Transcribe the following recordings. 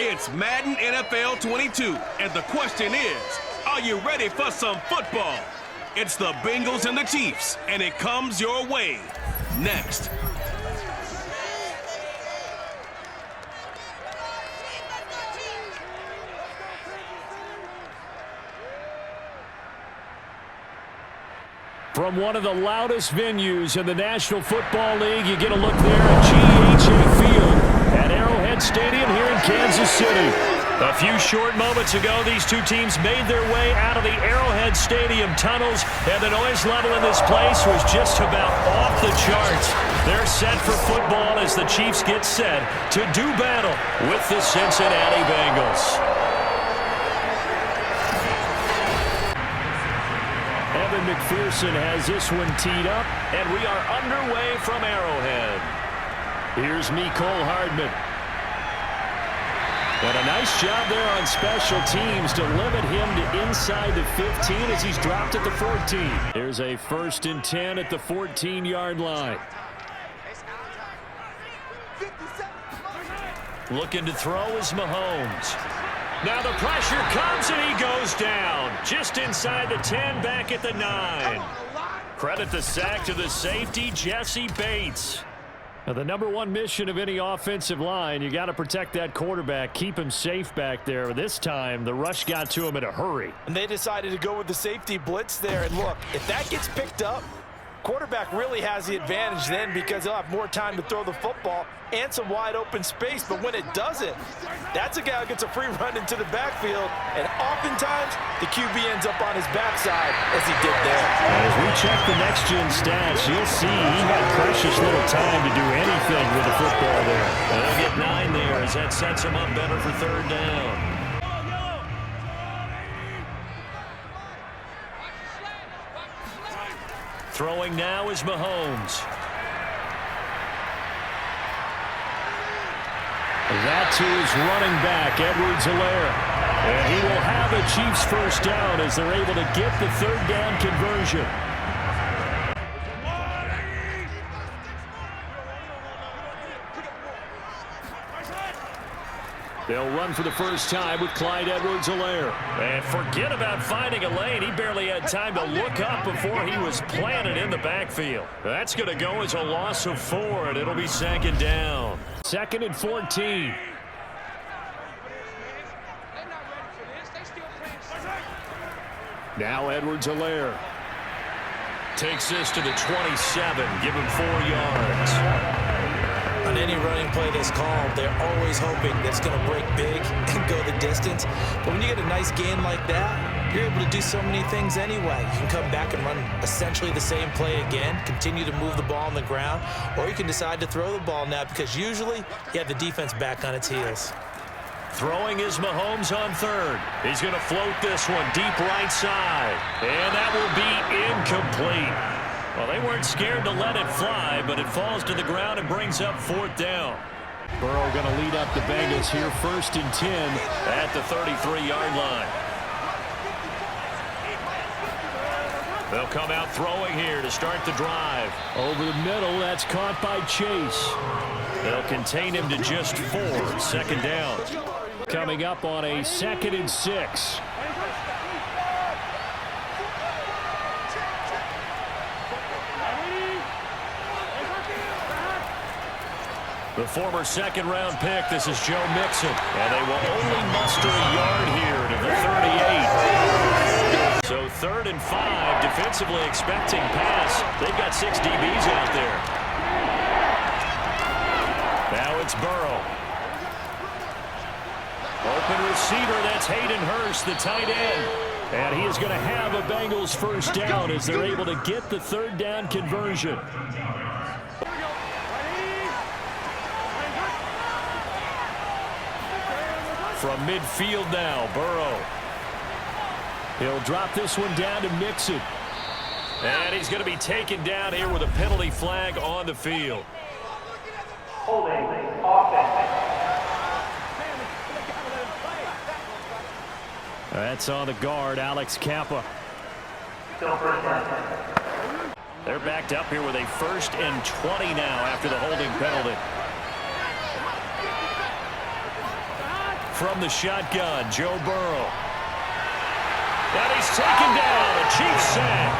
It's Madden NFL 22, and the question is, are you ready for some football? It's the Bengals and the Chiefs, and it comes your way next. From one of the loudest venues in the National Football League, you get a look there at GEHA Field at Arrowhead Stadium here in Kansas City. A few short moments ago, these two teams made their way out of the Arrowhead Stadium tunnels, and the noise level in this place was just about off the charts. They're set for football as the Chiefs get set to do battle with the Cincinnati Bengals. McPherson has this one teed up, and we are underway from Arrowhead. Here's Mecole Hardman. And a nice job there on special teams to limit him to inside the 15 as he's dropped at the 14. Here's a 1st and 10 at the 14-yard line. Looking to throw is Mahomes. Now the pressure comes and he goes down. Just inside the 10, back at the 9. Credit the sack to the safety, Jesse Bates. Now the #1 mission of any offensive line, you got to protect that quarterback, keep him safe back there. This time, the rush got to him in a hurry. And they decided to go with the safety blitz there. And look, if that gets picked up, quarterback really has the advantage then because he'll have more time to throw the football and some wide open space. But when it doesn't, that's a guy who gets a free run into the backfield, and oftentimes the QB ends up on his backside as he did there. As we check the next-gen stats, you'll see he had precious little time to do anything with the football there. They'll get 9 there as that sets him up better for 3rd down. Throwing now is Mahomes. That to his running back, Edwards-Helaire. And he will have a Chiefs 1st down as they're able to get the 3rd down conversion. They'll run for the first time with Clyde Edwards-Helaire. And forget about finding a lane. He barely had time to look up before he was planted in the backfield. That's going to go as a loss of 4, and it'll be 2nd down. 2nd and 14. Now Edwards-Helaire. Takes this to the 27. Give him 4 yards. On any running play that's called, they're always hoping that it's going to break big and go the distance. But when you get a nice gain like that, you're able to do so many things anyway. You can come back and run essentially the same play again, continue to move the ball on the ground, or you can decide to throw the ball now because usually you have the defense back on its heels. Throwing is Mahomes on 3rd. He's going to float this one deep right side, and that will be incomplete. Well, they weren't scared to let it fly, but it falls to the ground and brings up 4th down. Burrow going to lead up the Bengals here, 1st and 10 at the 33-yard line. They'll come out throwing here to start the drive. Over the middle, that's caught by Chase. They'll contain him to just 4, 2nd down. Coming up on a 2nd and 6. The former 2nd-round pick, this is Joe Mixon. And they will only muster a yard here to the 38. So 3rd and 5, defensively expecting pass. They've got 6 DBs out there. Now it's Burrow. Open receiver, that's Hayden Hurst, the tight end. And he is going to have a Bengals 1st down as they're able to get the 3rd down conversion. From midfield now, Burrow. He'll drop this one down to Mixon. And he's going to be taken down here with a penalty flag on the field. Holding offense. That's on the guard, Alex Kappa. They're backed up here with a 1st and 20 now after the holding penalty. from the shotgun, Joe Burrow. And he's taken down, a Chiefs sack.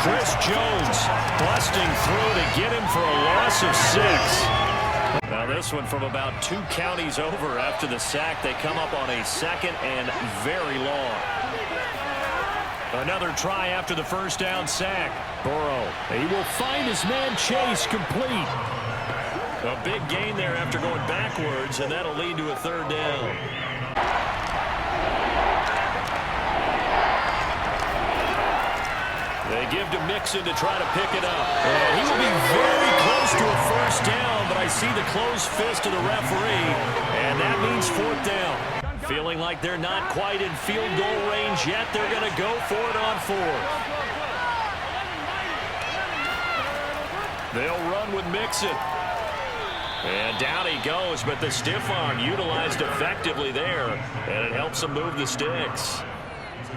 Chris Jones busting through to get him for a loss of 6. Now this one from about 2 counties over after the sack. They come up on a 2nd and very long. Another try after the first down sack. Burrow, he will find his man Chase complete. A big gain there after going backwards, and that'll lead to a 3rd down. They give to Mixon to try to pick it up. And he will be very close to a first down, but I see the closed fist of the referee, and that means 4th down. Feeling like they're not quite in field goal range yet, they're going to go for it on 4th. They'll run with Mixon. And down he goes, but the stiff arm utilized effectively there, and it helps him move the sticks.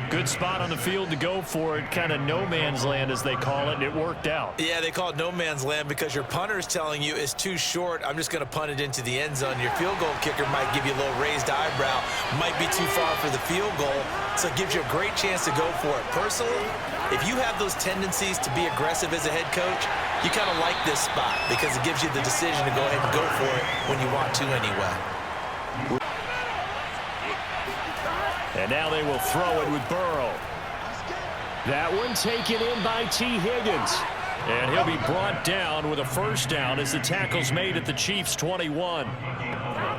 Good spot on the field to go for it, kind of no man's land as they call it, and it worked out. Yeah, they call it no man's land because your punter's telling you it's too short. I'm just going to punt it into the end zone. Your field goal kicker might give you a little raised eyebrow, might be too far for the field goal, so it gives you a great chance to go for it. Personally, if you have those tendencies to be aggressive as a head coach, you kind of like this spot because it gives you the decision to go ahead and go for it when you want to anyway. And now they will throw it with Burrow. That one taken in by T. Higgins. And he'll be brought down with a first down as the tackle's made at the Chiefs' 21.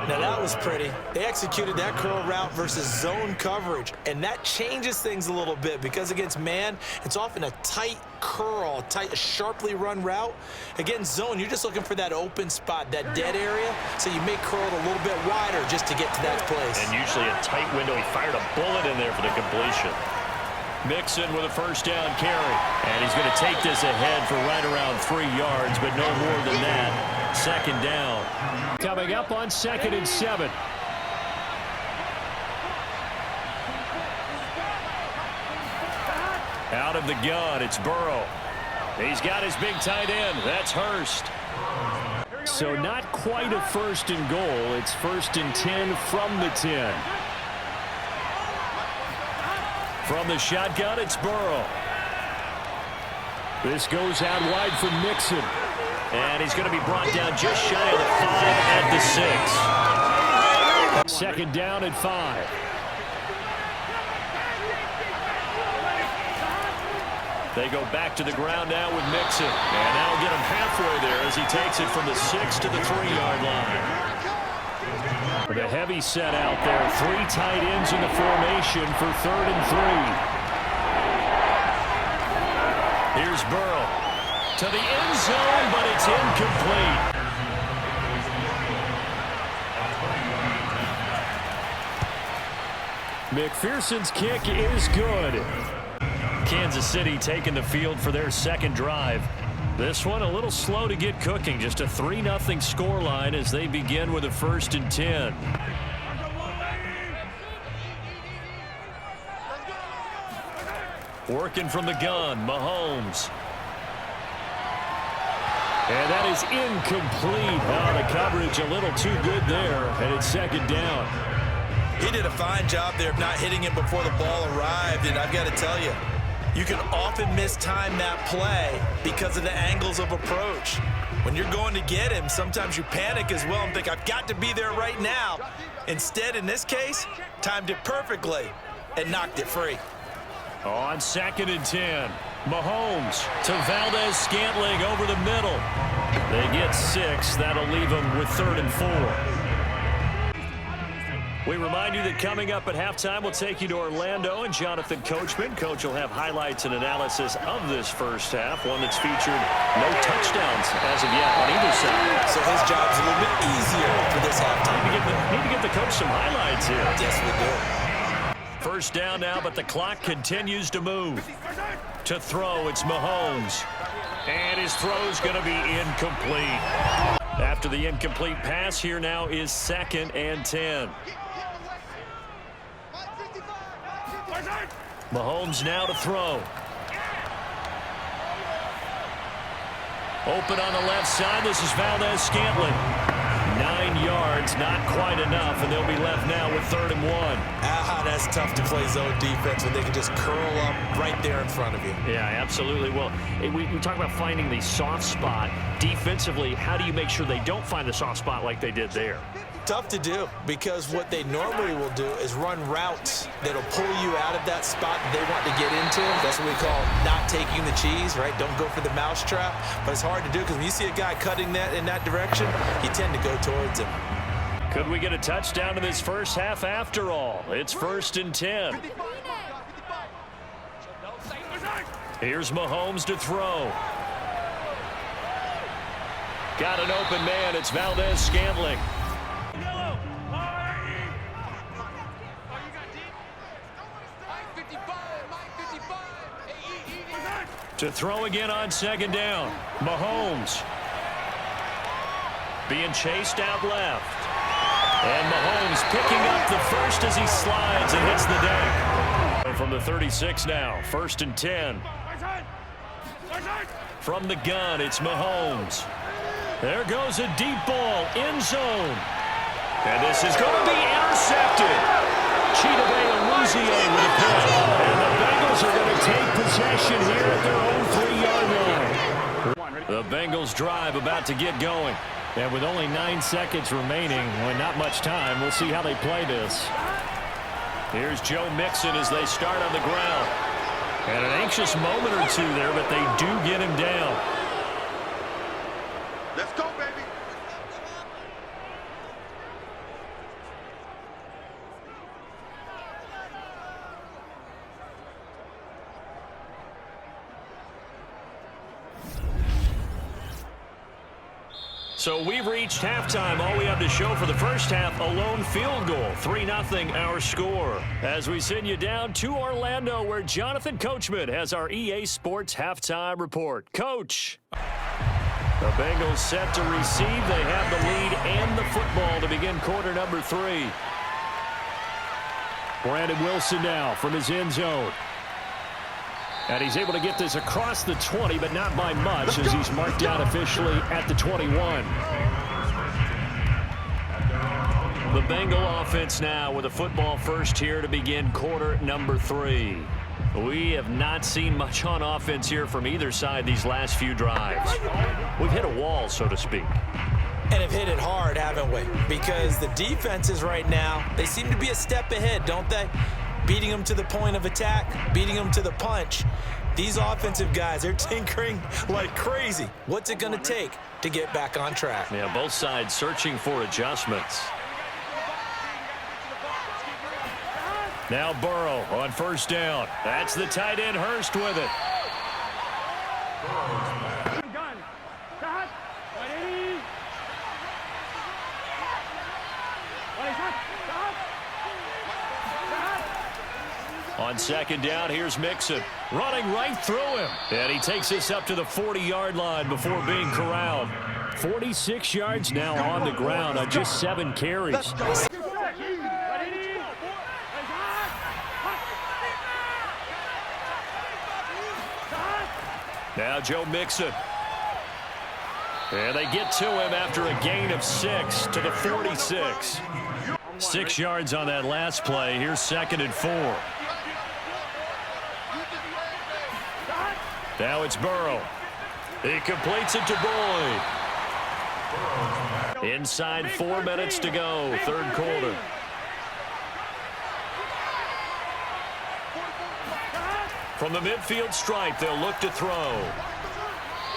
Now that was pretty. They executed that curl route versus zone coverage, and that changes things a little bit because against man, it's often a tight curl, a sharply run route. Against zone, you're just looking for that open spot, that dead area, so you may curl it a little bit wider just to get to that place. And usually a tight window. He fired a bullet in there for the completion. Mixon with a first down carry, and he's going to take this ahead for right around 3 yards, but no more than that. 2nd down. Coming up on 2nd and 7. Out of the gun, it's Burrow. He's got his big tight end. That's Hurst. So not quite a 1st and goal. It's 1st and 10 from the 10. From the shotgun, it's Burrow. This goes out wide for Mixon. And he's going to be brought down just shy of the 5 at the 6. 2nd down at 5. They go back to the ground now with Mixon. And that'll get him halfway there as he takes it from the 6 to the 3-yard line. With a heavy set out there. 3 tight ends in the formation for 3rd and 3. Here's Burrow. To the end zone, but it's incomplete. McPherson's kick is good. Kansas City taking the field for their 2nd drive. This one a little slow to get cooking. Just a 3-0 scoreline as they begin with a 1st and 10. Working from the gun, Mahomes. And that is incomplete. Oh, the coverage a little too good there, and it's 2nd down. He did a fine job there of not hitting him before the ball arrived, and I've got to tell you, you can often mistime that play because of the angles of approach. When you're going to get him, sometimes you panic as well and think, I've got to be there right now. Instead, in this case, timed it perfectly and knocked it free. On 2nd and 10. Mahomes to Valdez-Scantling over the middle. They get 6. That'll leave them with 3rd and 4. We remind you that coming up at halftime, we'll take you to Orlando and Jonathan Coachman. Coach will have highlights and analysis of this first half, one that's featured no touchdowns as of yet on either side. So his job's a little bit easier for this halftime. Need to get the coach some highlights here. Yes, we do. First down now, but the clock continues to move. To throw, it's Mahomes. And his throw's going to be incomplete. After the incomplete pass, here now is 2nd and 10. Mahomes now to throw. Open on the left side. This is Valdez-Scantling. 9 yards, not quite enough, and they'll be left now with 3rd and 1. That's tough to play zone defense when they can just curl up right there in front of you. Yeah, absolutely. Well, we talk about finding the soft spot. Defensively, how do you make sure they don't find the soft spot like they did there? Tough to do, because what they normally will do is run routes that'll pull you out of that spot that they want to get into. That's what we call not taking the cheese, right? Don't go for the mousetrap. But it's hard to do because when you see a guy cutting that in that direction, you tend to go towards him. Could we get a touchdown in this first half after all? It's 1st and 10. Here's Mahomes to throw. Got an open man. It's Valdez-Scantling. To throw again on 2nd down. Mahomes being chased out left. And Mahomes picking up the first as he slides and hits the deck. From the 36 now, 1st and 10. From the gun, it's Mahomes. There goes a deep ball, end zone. And this is going to be intercepted. Chidobe Awuzie with a pick. And the Bengals are going to take possession here at their own 3-yard line. The Bengals drive about to get going. And with only 9 seconds remaining, and not much time, we'll see how they play this. Here's Joe Mixon as they start on the ground. And an anxious moment or two there, but they do get him down. Let's go, baby. So we've reached halftime. All we have to show for the first half, a lone field goal. 3-0 our score. As we send you down to Orlando, where Jonathan Coachman has our EA Sports halftime report. Coach. The Bengals set to receive. They have the lead and the football to begin quarter number 3. Brandon Wilson now from his end zone. And he's able to get this across the 20, but not by much, as he's marked out officially at the 21. The Bengal offense now with a football first here to begin quarter number 3. We have not seen much on offense here from either side these last few drives. We've hit a wall, so to speak. And have hit it hard, haven't we? Because the defenses right now, they seem to be a step ahead, don't they? Beating them to the point of attack, beating them to the punch. These offensive guys, they're tinkering like crazy. What's it going to take to get back on track? Yeah, both sides searching for adjustments. Now Burrow on 1st down. That's the tight end Hurst with it. On 2nd down, here's Mixon. Running right through him. And he takes this up to the 40-yard line before being corralled. 46 yards now on the ground on just 7 carries. Now Joe Mixon. And they get to him after a gain of 6 to the 46. 6 yards on that last play. Here's 2nd and 4. Now it's Burrow. He completes it to Boyd. Inside 4 minutes to go, 3rd quarter. From the midfield stripe, they'll look to throw.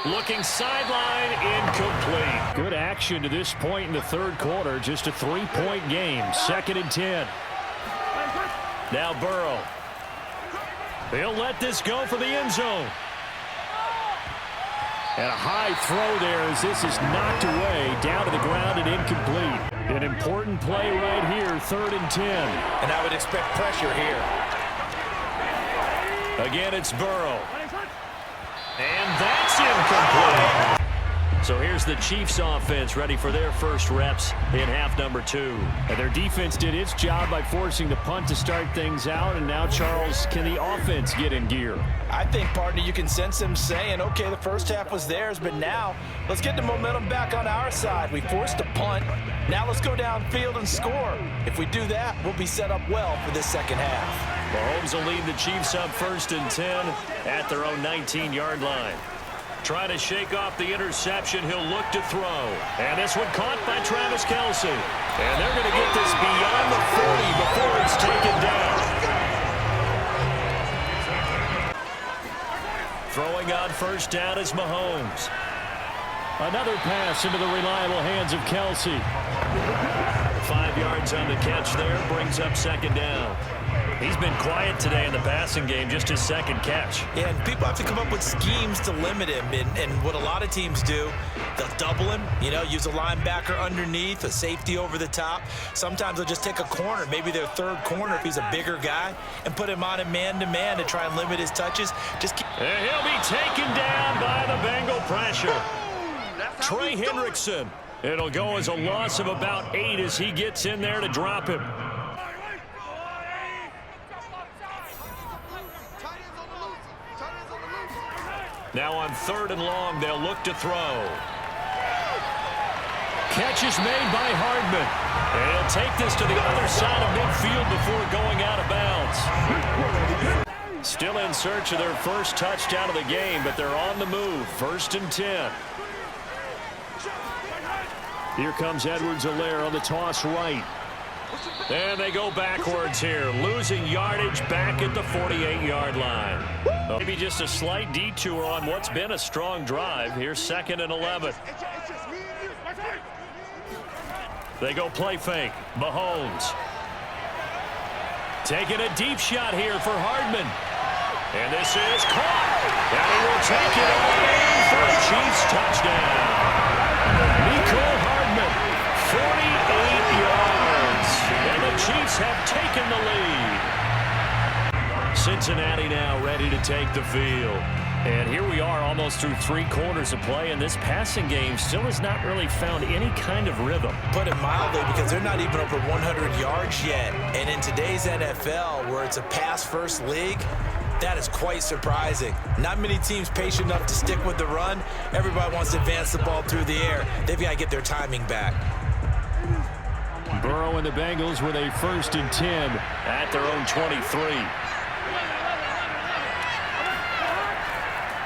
Looking sideline, incomplete. Good action to this point in the 3rd quarter. Just a 3-point game, 2nd and 10. Now Burrow. He'll let this go for the end zone. And a high throw there as this is knocked away, down to the ground and incomplete. An important play right here, 3rd and 10. And I would expect pressure here. Again, it's Burrow. And that's incomplete. So here's the Chiefs offense ready for their first reps in half number 2. And their defense did its job by forcing the punt to start things out. And now, Charles, can the offense get in gear? I think, partner, you can sense him saying, okay, the first half was theirs, but now let's get the momentum back on our side. We forced a punt. Now let's go downfield and score. If we do that, we'll be set up well for this second half. Mahomes will lead the Chiefs up 1st and 10 at their own 19-yard line. Trying to shake off the interception. He'll look to throw. And this one caught by Travis Kelce. And they're going to get this beyond the 40 before it's taken down. Throwing on first down is Mahomes. Another pass into the reliable hands of Kelce. 5 yards on the catch there. Brings up second down. He's been quiet today in the passing game, just his second catch. Yeah, and people have to come up with schemes to limit him. And what a lot of teams do, they'll double him, use a linebacker underneath, a safety over the top. Sometimes they'll just take a corner, maybe their third corner if he's a bigger guy, and put him on him man-to-man to try and limit his touches. And he'll be taken down by the Bengal pressure. Trey Hendrickson. It'll go as a loss of about 8 as he gets in there to drop him. Now on 3rd and long, they'll look to throw. Catch is made by Hardman. And he'll take this to the other side of midfield before going out of bounds. Still in search of their first touchdown of the game, but they're on the move. 1st and 10. Here comes Edwards-Helaire on the toss right. And they go backwards here, losing yardage back at the 48-yard line. Maybe just a slight detour on what's been a strong drive. Here's 2nd and 11. They go play fake. Mahomes. Taking a deep shot here for Hardman. And this is caught. And he will take it away for a Chiefs touchdown. Mecole Hardman, 48 yards. And the Chiefs have taken the lead. Cincinnati now ready to take the field. And here we are almost through 3 quarters of play, and this passing game still has not really found any kind of rhythm. Put it mildly, because they're not even over 100 yards yet. And in today's NFL, where it's a pass-first league, that is quite surprising. Not many teams patient enough to stick with the run. Everybody wants to advance the ball through the air. They've got to get their timing back. Burrow and the Bengals with a 1st and 10 at their own 23.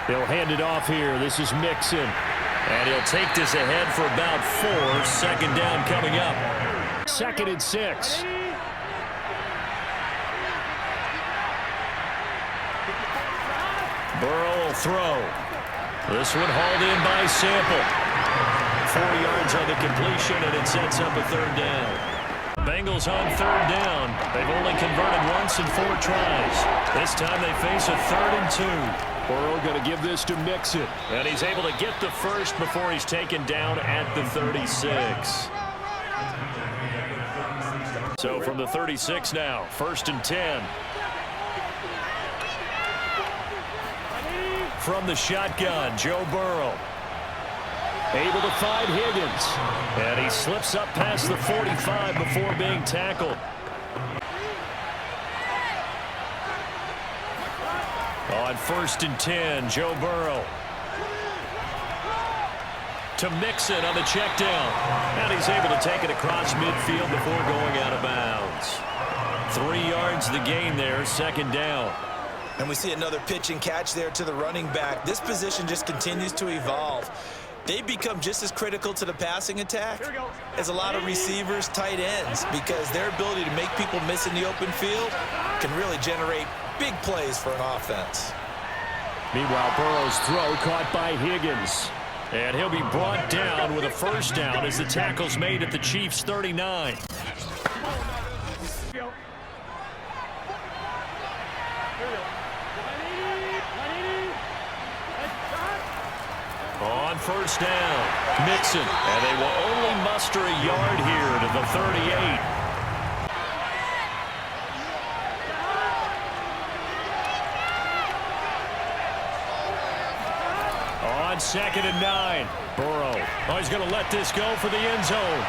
They'll hand it off here. This is Mixon. And he'll take this ahead for about 4. 2nd down coming up. 2nd and 6. Burrow will throw. This one hauled in by Sample. 4 yards on the completion, and it sets up a 3rd down. Bengals on 3rd down. They've only converted once in 4 tries. This time they face a 3rd and 2. Burrow going to give this to Mixon. And he's able to get the first before he's taken down at the 36. So from the 36 now, 1st and 10. From the shotgun, Joe Burrow. Able to find Higgins. And he slips up past the 45 before being tackled. On 1st and 10, Joe Burrow. To Mixon on the check down. And he's able to take it across midfield before going out of bounds. 3 yards the gain there, 2nd down. And we see another pitch and catch there to the running back. This position just continues to evolve. They become just as critical to the passing attack as a lot of receivers, tight ends, because their ability to make people miss in the open field can really generate big plays for an offense. Meanwhile, Burrow's throw caught by Higgins. And he'll be brought down with a 1st down as the tackle's made at the Chiefs' 39. On 1st down, Mixon. And they will only muster a yard here to the 38. On 2nd and 9. Burrow. Oh, he's going to let this go for the end zone.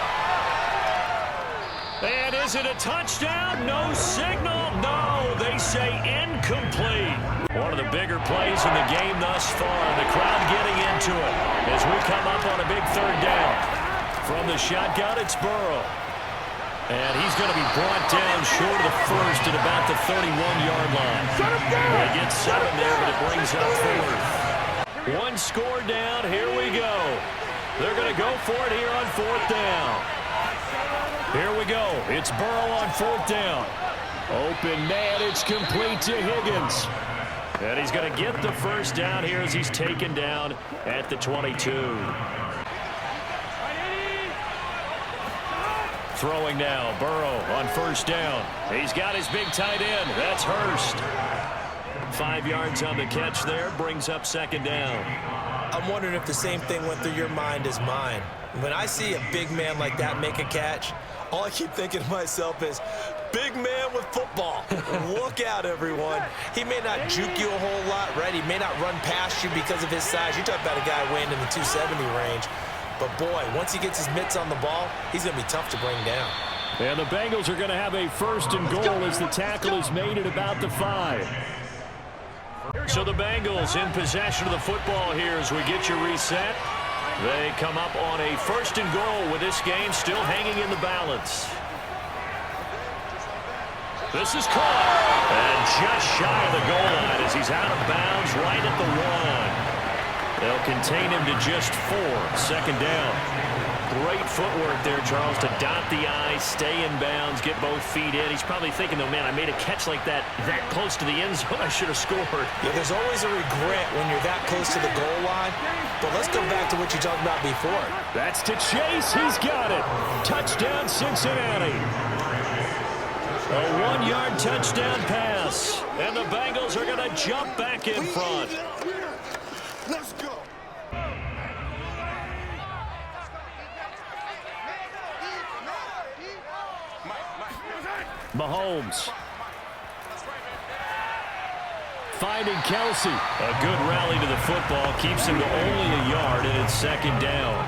And is it a touchdown? No signal. No, they say incomplete. One of the bigger plays in the game thus far. The crowd getting into it as we come up on a big 3rd down. From the shotgun, it's Burrow. And he's going to be brought down short of the first at about the 31-yard line. They get 7 there, but it brings up 4th. 1 score down. Here we go. They're going to go for it here on 4th down. Here we go. It's Burrow on 4th down. Open man. It's complete to Higgins. And he's going to get the first down here as he's taken down at the 22. Throwing now, Burrow on 1st down. He's got his big tight end. That's Hurst. 5 yards on the catch there, brings up 2nd down. I'm wondering if the same thing went through your mind as mine. When I see a big man like that make a catch, all I keep thinking to myself is, big man with football. Look out, everyone. He may not juke you a whole lot, right? He may not run past you because of his size. You're talking about a guy weighing in the 270 range. But, boy, once he gets his mitts on the ball, he's going to be tough to bring down. And the Bengals are going to have a 1st and goal as the tackle is made at about the 5. So the Bengals in possession of the football here as we get you reset. They come up on a 1st and goal with this game still hanging in the balance. This is caught. And just shy of the goal line as he's out of bounds right at the 1. They'll contain him to just 4. 2nd down. Great footwork there, Charles, to dot the I, stay in bounds, get both feet in. He's probably thinking, though, man, I made a catch like that close to the end zone. I should have scored. Yeah, there's always a regret when you're that close to the goal line. But let's go back to what you talked about before. That's to Chase. He's got it. Touchdown, Cincinnati. A 1-yard touchdown pass. And the Bengals are going to jump back in front. Let's go. Mahomes. Finding Kelsey. A good rally to the football. Keeps him to only a yard, and it's 2nd down.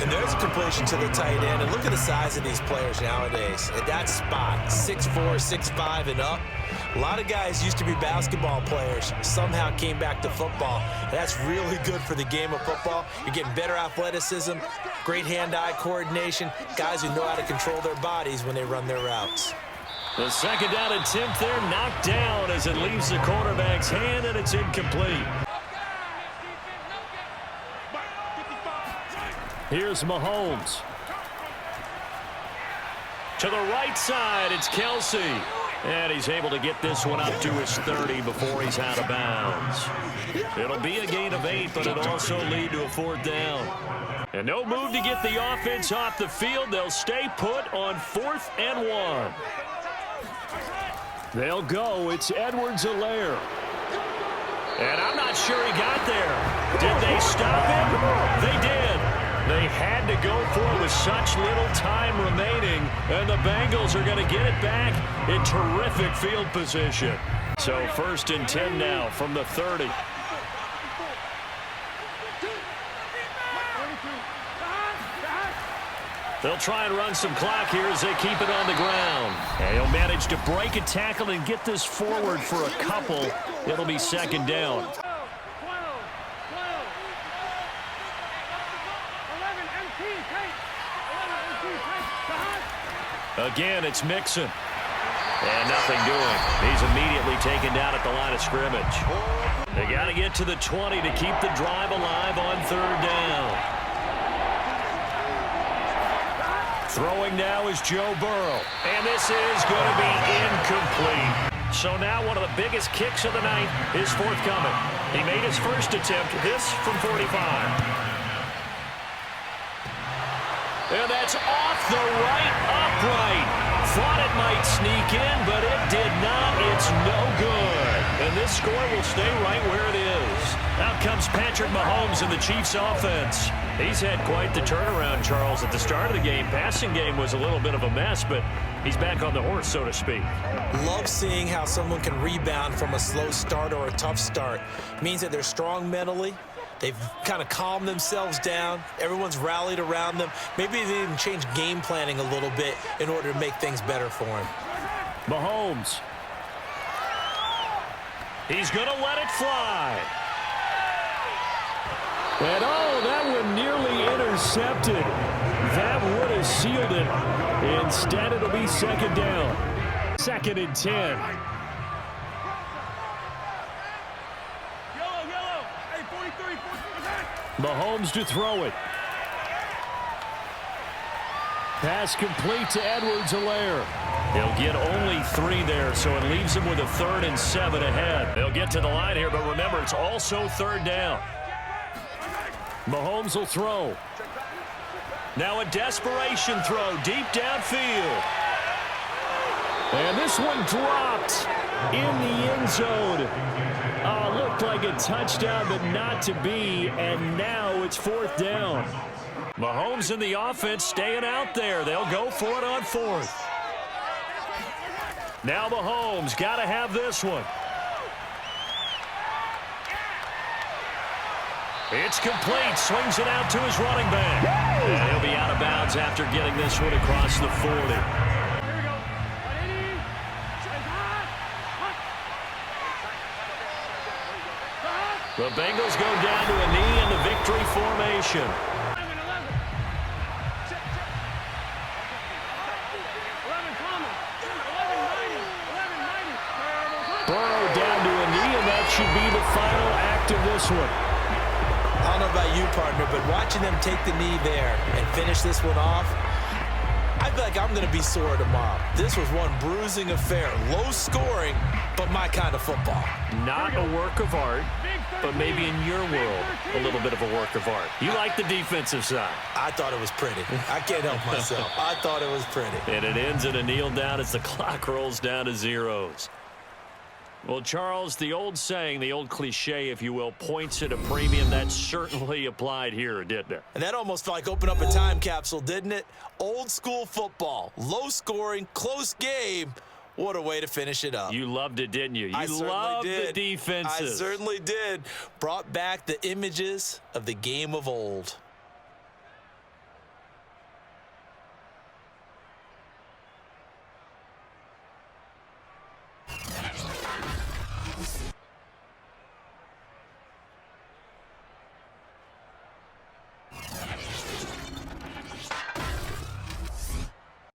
And there's a completion to the tight end. And look at the size of these players nowadays. At that spot, 6'4", 6'5", and up. A lot of guys used to be basketball players, somehow came back to football. That's really good for the game of football. You're getting better athleticism, great hand-eye coordination, guys who know how to control their bodies when they run their routes. The 2nd down attempt there knocked down as it leaves the quarterback's hand, and it's incomplete. Here's Mahomes. To the right side, it's Kelsey. And he's able to get this one up to his 30 before he's out of bounds. It'll be a gain of 8, but it'll also lead to a 4th down. And no move to get the offense off the field. They'll stay put on 4th and 1. They'll go. It's Edwards-Helaire. And I'm not sure he got there. Did they stop him? They did. They had to go for it with such little time remaining, and the Bengals are going to get it back in terrific field position. So 1st and 10 now from the 30. They'll try and run some clock here as they keep it on the ground. And he'll manage to break a tackle and get this forward for a couple. It'll be 2nd down. Again, it's Mixon. And nothing doing. He's immediately taken down at the line of scrimmage. They got to get to the 20 to keep the drive alive on 3rd down. Throwing now is Joe Burrow. And this is going to be incomplete. So now one of the biggest kicks of the night is forthcoming. He made his first attempt, this from 45. And that's off the right upright. Thought it might sneak in, but it did not. It's no good. And this score will stay right where it is. Out comes Patrick Mahomes in the Chiefs offense. He's had quite the turnaround, Charles. At the start of the game, passing game was a little bit of a mess, but he's back on the horse, so to speak. Love seeing how someone can rebound from a slow start or a tough start. Means that they're strong mentally. They've kind of calmed themselves down. Everyone's rallied around them. Maybe they even changed game planning a little bit in order to make things better for him. Mahomes. He's going to let it fly. And oh, that one nearly intercepted. That would have sealed it. Instead, it'll be second down. 2nd and 10. Mahomes to throw it. Pass complete to Edwards-Helaire. He'll get only 3 there, so it leaves him with a 3rd and 7 ahead. They'll get to the line here, but remember, it's also 3rd down. Mahomes will throw. Now a desperation throw deep downfield. And this one dropped in the end zone. Looked like a touchdown, but not to be. And now it's 4th down. Mahomes and the offense staying out there. They'll go for it on 4th. Now Mahomes got to have this one. It's complete. Swings it out to his running back. And he'll be out of bounds after getting this one across the 40. The Bengals go down to a knee in the victory formation. Burrow down to a knee, and that should be the final act of this one. I don't know about you, partner, but watching them take the knee there and finish this one off, I feel like I'm going to be sore tomorrow. This was one bruising affair. Low scoring, but my kind of football. Not a work of art, but maybe in your world, a little bit of a work of art. You like the defensive side. I thought it was pretty. I can't help myself. I thought it was pretty. And it ends in a kneel down as the clock rolls down to zeros. Well, Charles, the old saying, the old cliche, if you will, points at a premium. That certainly applied here, didn't it? And that almost felt like opened up a time capsule, didn't it? Old school football, low scoring, close game. What a way to finish it up. You loved it, didn't you? You loved the defenses. I certainly did. Brought back the images of the game of old.